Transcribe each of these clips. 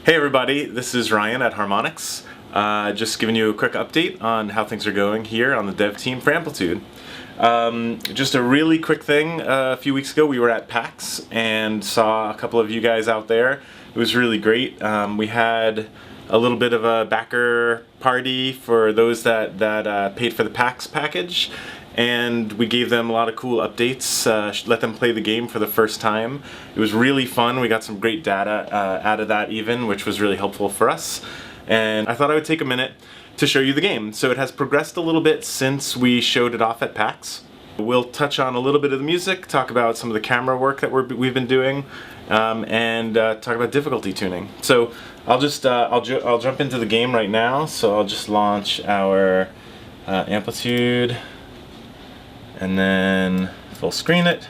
Hey everybody, this is Ryan at Harmonix. Just giving you a quick update on how things are going here on the dev team for Amplitude. Just a really quick thing, a few weeks ago we were at PAX and saw a couple of you guys out there. It was really great. We had a little bit of a backer party for those that paid for the PAX package, and we gave them a lot of cool updates, let them play the game for the first time. It was really fun. We got some great data out of that even, which was really helpful for us. And I thought I would take a minute to show you the game. So it has progressed a little bit since we showed it off at PAX. We'll touch on a little bit of the music, talk about some of the camera work that we've been doing, and talk about difficulty tuning. So I'll jump into the game right now. So I'll just launch our Amplitude and then full screen it.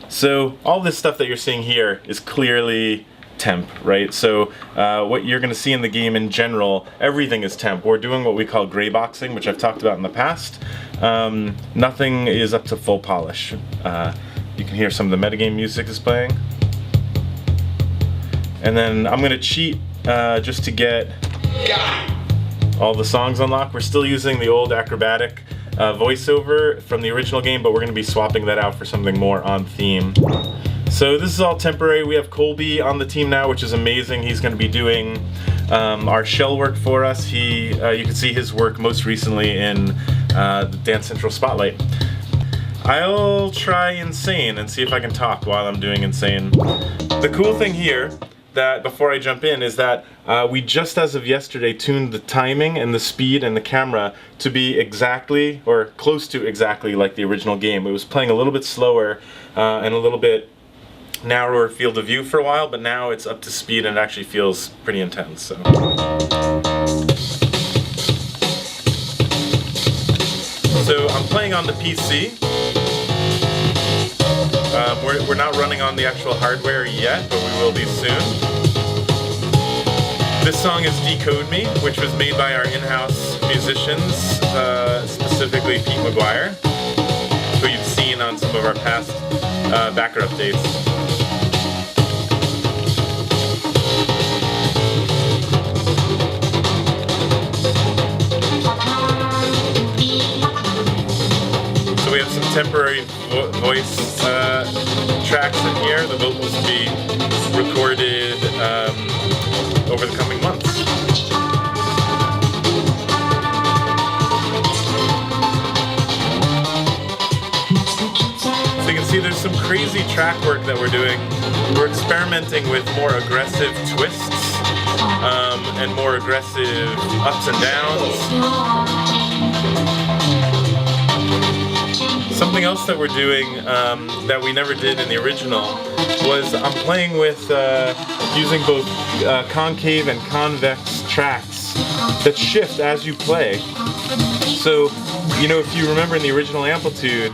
So all this stuff that you're seeing here is clearly temp, right? So what you're going to see in the game in general, everything is temp. We're doing what we call gray boxing, which I've talked about in the past. Nothing is up to full polish. You can hear some of the metagame music is playing. And then I'm going to cheat just to get all the songs unlocked. We're still using the old acrobatic voiceover from the original game, but we're going to be swapping that out for something more on theme. So this is all temporary. We have Colby on the team now, which is amazing. He's going to be doing our shell work for us. You can see his work most recently in the Dance Central Spotlight. I'll try Insane and see if I can talk while I'm doing Insane. The cool thing here, that before I jump in, is that we just as of yesterday tuned the timing and the speed and the camera to be exactly, or close to exactly, like the original game. It was playing a little bit slower and a little bit narrower field of view for a while, but now it's up to speed and it actually feels pretty intense. So I'm playing on the PC. We're not running on the actual hardware yet, but we will be soon. This song is Decode Me, which was made by our in-house musicians, specifically Pete McGuire, who you've seen on some of our past backer updates. So we have some temporary voice tracks in here. The vocals will be recorded over the coming months. So you can see there's some crazy track work that we're doing. We're experimenting with more aggressive twists and more aggressive ups and downs. Something else that we're doing that we never did in the original was I'm playing with using both concave and convex tracks that shift as you play. So, you know, if you remember in the original Amplitude,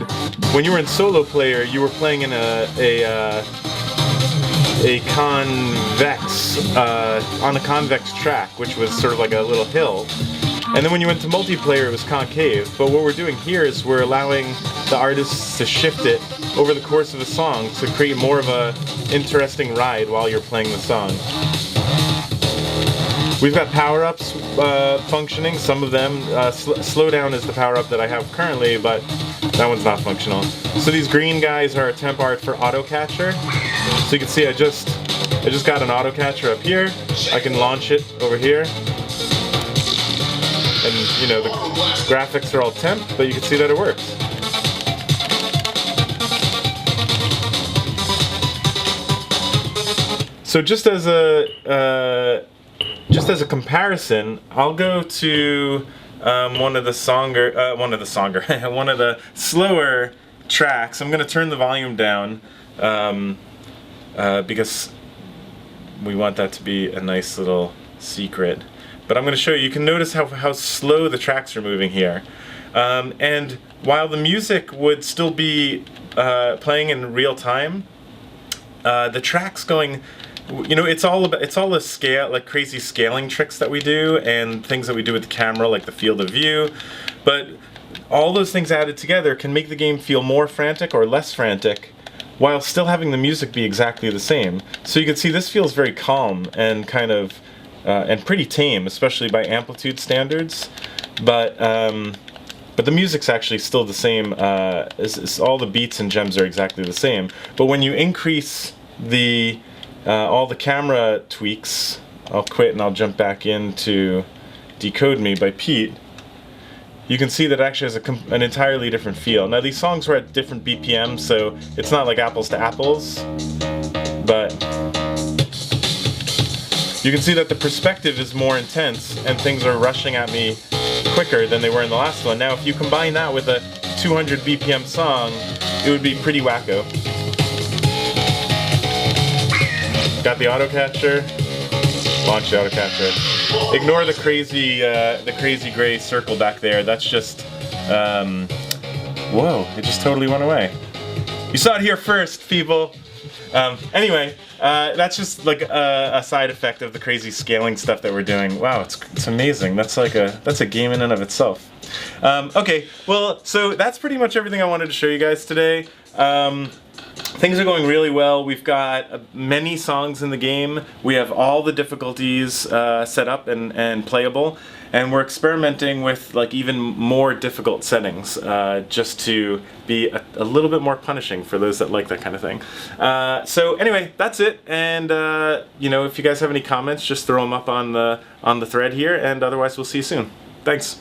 when you were in solo player, you were playing in a convex, on a convex track, which was sort of like a little hill. And then when you went to multiplayer, it was concave. But what we're doing here is we're allowing the artists to shift it over the course of a song to create more of a interesting ride while you're playing the song. We've got power-ups functioning, some of them. Slowdown is the power-up that I have currently, but that one's not functional. So these green guys are a temp art for auto catcher. So you can see I just got an auto catcher up here. I can launch it over here. And you know, the graphics are all temp, but you can see that it works. So just as a comparison, I'll go to one of the slower tracks. I'm going to turn the volume down because we want that to be a nice little secret. But I'm going to show you. You can notice how slow the tracks are moving here. And while the music would still be playing in real time, the tracks going, you know, it's all a scale, like crazy scaling tricks that we do and things that we do with the camera, like the field of view. But all those things added together can make the game feel more frantic or less frantic while still having the music be exactly the same. So you can see this feels very calm and kind of and pretty tame, especially by Amplitude standards. But the music's actually still the same. All the beats and gems are exactly the same. But when you increase the all the camera tweaks, I'll quit and I'll jump back into Decode Me by Pete. You can see that it actually has an entirely different feel. Now these songs were at different BPMs, so it's not like apples to apples, but you can see that the perspective is more intense and things are rushing at me quicker than they were in the last one. Now if you combine that with a 200 BPM song, it would be pretty wacko. Got the auto catcher. Launch the auto catcher. Ignore the crazy gray circle back there. That's just, whoa! It just totally went away. You saw it here first, people. Anyway, that's just like a side effect of the crazy scaling stuff that we're doing. Wow, it's amazing. That's a game in and of itself. Okay, well, so that's pretty much everything I wanted to show you guys today. Things are going really well. We've got many songs in the game. We have all the difficulties set up and playable, and we're experimenting with like even more difficult settings just to be a little bit more punishing for those that like that kind of thing. So anyway, that's it. And you know, if you guys have any comments, just throw them up on the thread here. And otherwise, we'll see you soon. Thanks.